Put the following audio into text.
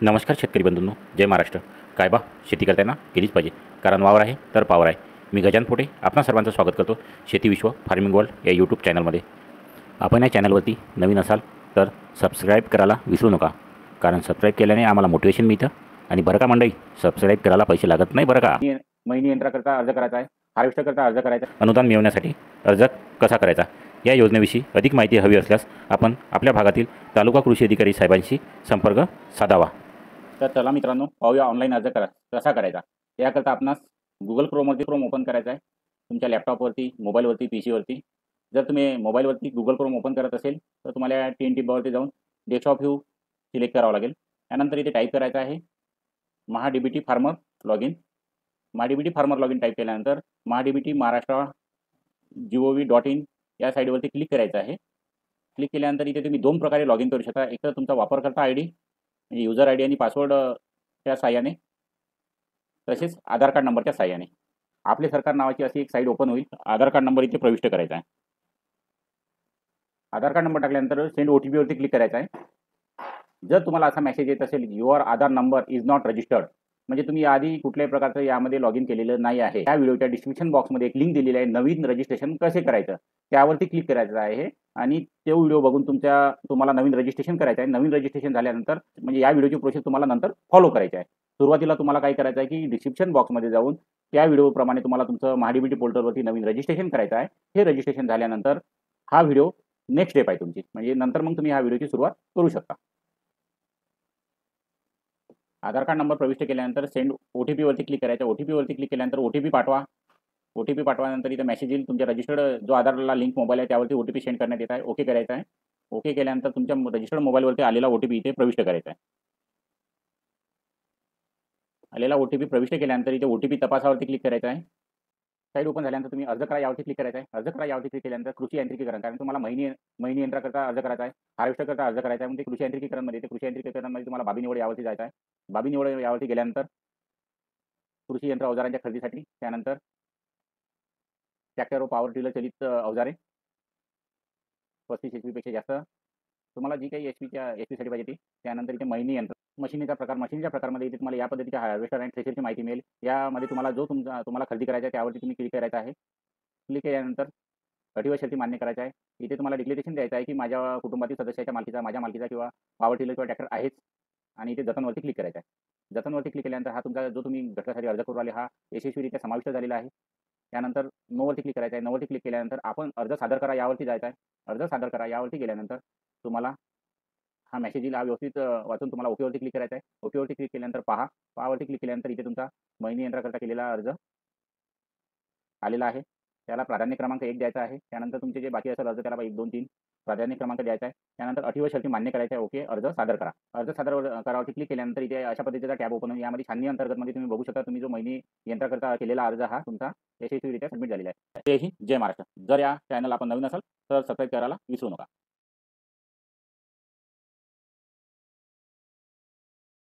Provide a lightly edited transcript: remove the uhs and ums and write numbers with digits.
नमस्कार शेतकरी बंधूंनो, जय महाराष्ट्र. काय बा, शेती करताना केलीच पाहिजे, कारण वावर आहे तर पावर आहे. मी गजान पोटे आपणा सर्वांचं स्वागत करतो शेती विश्व फार्मिंग वर्ल्ड या यूट्यूब चॅनलमध्ये. आपण या चॅनलवरती नवीन असाल तर सबस्क्राईब करायला विसरू नका, कारण सबस्क्राईब केल्याने आम्हाला मोटिवेशन मिळतं. आणि बरं का मंडळी, सबस्क्राईब करायला पैसे लागत नाही बरं का. महिनी यंत्राकरता अर्ज करायचा आहे, हार्वेस्टरकरता अर्ज करायचा, अनुदान मिळवण्यासाठी अर्ज कसा करायचा या योजनेविषयी अधिक माहिती हवी असल्यास आपण आपल्या भागातील तालुका कृषी अधिकारी साहेबांशी संपर्क साधावा. तर चला मित्रांनो, पाहूया ऑनलाईन अर्ज कसा करायचा. याकरता आपणास गुगल क्रोम ओपन करायचा आहे तुमच्या लॅपटॉपवरती, मोबाईलवरती, पीसीवरती. जर तुम्ही मोबाईलवरती गुगल क्रोम ओपन करत असेल तर तुम्हाला तीन टिंबावरती जाऊन डेस्कटॉप व्ह्यू सिलेक्ट करावं लागेल. त्यानंतर इथे टाईप करायचं आहे MahaDBT farmer log in. MahaDBT farmer log in type केल्यानंतर महाडीबीटी महाराष्ट्र gov.in या साईडवरती क्लिक करायचं आहे. क्लिक केल्यानंतर इथे तुम्ही दोन प्रकारे लॉग इन करू शकता. एक तर तुमचा वापरकर्ता आय डी म्हणजे युजर आय डी आणि पासवर्ड त्या साह्याने, तसेच आधार कार्ड नंबरच्या साह्याने. आपले सरकार नावाची अशी एक साईट ओपन होईल. आधार कार्ड नंबर इथे प्रविष्ट करायचा आहे. आधार कार्ड नंबर टाकल्यानंतर सेंड OTP वरती क्लिक करायचं आहे. जर तुम्हाला असा मेसेज येत असेल your Aadhaar number is not registered, म्हणजे तुम्ही आधी कुठल्याही प्रकारचं यामध्ये लॉग इन केलेलं नाही आहे. या व्हिडिओच्या डिस्क्रिप्शन बॉक्समध्ये एक लिंक दिलेली आहे, नवीन रजिस्ट्रेशन कसे करायचं त्यावरती क्लिक करायचं आहे. आणि तो व्हिडिओ बघून तुम्हाला नवीन रजिस्ट्रेशन करायचं आहे. नवीन रजिस्ट्रेशन झाल्यानंतर म्हणजे या व्हिडिओची प्रोसेस तुम्हाला नंतर फॉलो करायची आहे. सुरुवातीला तुम्हाला काय करायचं आहे की डिस्क्रिप्शन बॉक्समध्ये जाऊन त्या व्हिडिओप्रमाणे तुम्हाला तुमचं महाडीबीटी पोर्टलवरती नवीन रजिस्ट्रेशन करायचं आहे. हे रजिस्ट्रेशन झाल्यानंतर हा व्हिडिओ नेक्स्ट स्टेप आहे तुमची, म्हणजे नंतर मग तुम्ही ह्या व्हिडिओची सुरुवात करू शकता. आधार कार्ड नंबर प्रविष्ट केल्यानंतर सेंड OTP वरती क्लिक करायचं. OTP वरती क्लिक केल्यानंतर OTP पाठवा. OTP पाठवल्यानंतर इथे मेसेज येईल तुमच्या रजिस्टर्ड जो आधारला लिंक मोबाईल आहे त्यावरती OTP सेंड करण्यात येत आहे. ओके करायचं आहे. ओके केल्यानंतर तुमच्या रजिस्टर्ड मोबाईलवरती आलेला OTP इथे प्रविष्ट करायचा आहे. आलेला OTP प्रविष्ट केल्यानंतर इथे OTP तपासावरती क्लिक करायचं आहे. साईड ओपन झाल्यानंतर तुम्ही अर्ज करा यावरती क्लिक करायचं आहे. अर्ज करा यावरती क्लिक केल्यानंतर कृषी यांत्रिकीकरण, कारण तुम्हाला महिनी यंत्राकरता अर्ज करायचा आहे, हार्वेस्टरकरता अर्ज करायचा आहे. म्हणजे कृषी यांत्रिकीकरणमध्ये कृषी यांत्रिकीकरणमध्ये तुम्हाला बाबी निवड यावरती जायचं आहे. बाबी निवड यावरती गेल्यानंतर कृषी यंत्र अवजारांच्या खरेदीसाठी, त्यानंतर ट्रॅक्टर व पॉवर टिलर चलित अवजारे 35 HP पेक्षा जास्त तुम्हाला जी काही HP साठी पाहिजे ती. त्यानंतर इथे महिनी यंत्र, मशीनीचा प्रकारमध्ये इथे तुम्हाला या पद्धतीच्या हार्वेस्टर आणि थ्रेशरची माहिती मिळेल. यामध्ये तुम्हाला जो तुम्हाला खरेदी करायचा आहे त्यावरती तुम्ही क्लिक करायचं आहे. क्लिक केल्यानंतर अटी व शर्ती मान्य करायच्या आहे. इथे तुम्हाला डिक्लेरेशन द्यायचं आहे की माझ्या कुटुंबातील सदस्याच्या मालकीचा, माझ्या मालकीचा किंवा पॉवर टिलर किंवा ट्रॅक्टर आहेच. आणि इथे जतनवरती क्लिक करायचं आहे. जतनवरती क्लिक केल्यानंतर हा तुमचा जो तुम्ही घटकासाठी अर्ज करू आले हा यशस्वीरित्या समाविष्ट झालेला आहे. त्यानंतर नोवरती क्लिक करायचं आहे. नोवरती क्लिक केल्यानंतर आपण अर्ज सादर करा यावरती जायचं आहे. अर्ज सादर करा यावरती गेल्यानंतर तुम्हाला हा मेसेज येईल. हा व्यवस्थित वाचून तुम्हाला ओकेवरती क्लिक करायचा आहे. ओकेवरती क्लिक केल्यानंतर पहावरती क्लिक केल्यानंतर इथे तुमचा महिनी यंत्राकरता केलेला अर्ज आलेला आहे. त्याला प्राधान्य क्रमांक 1 द्यायचा आहे. त्यानंतर तुमचे जे बाकी असेल अर्ज त्याला 1, 2, 3 प्राधान्य क्रमांक द्यायचा आहे. त्यानंतर अटी व शर्ती मान्य करायच्या आहे. ओके, अर्ज सादर करा. अर्ज सादर करावरती क्लिक केल्यानंतर इथे अशा पद्धतीचा टॅब ओपन होईल. यामध्ये छाननी अंतर्गतमध्ये तुम्ही बघू शकता तुम्ही जो महिनी यंत्राकरता केलेला अर्ज हा तुमचा यशस्वीरित्या सबमिट झालेला आहे. जय हिंद, जय महाराष्ट्र. जर या चॅनल आपण नवीन असाल तर सबस्क्राईब करायला विसरू नका.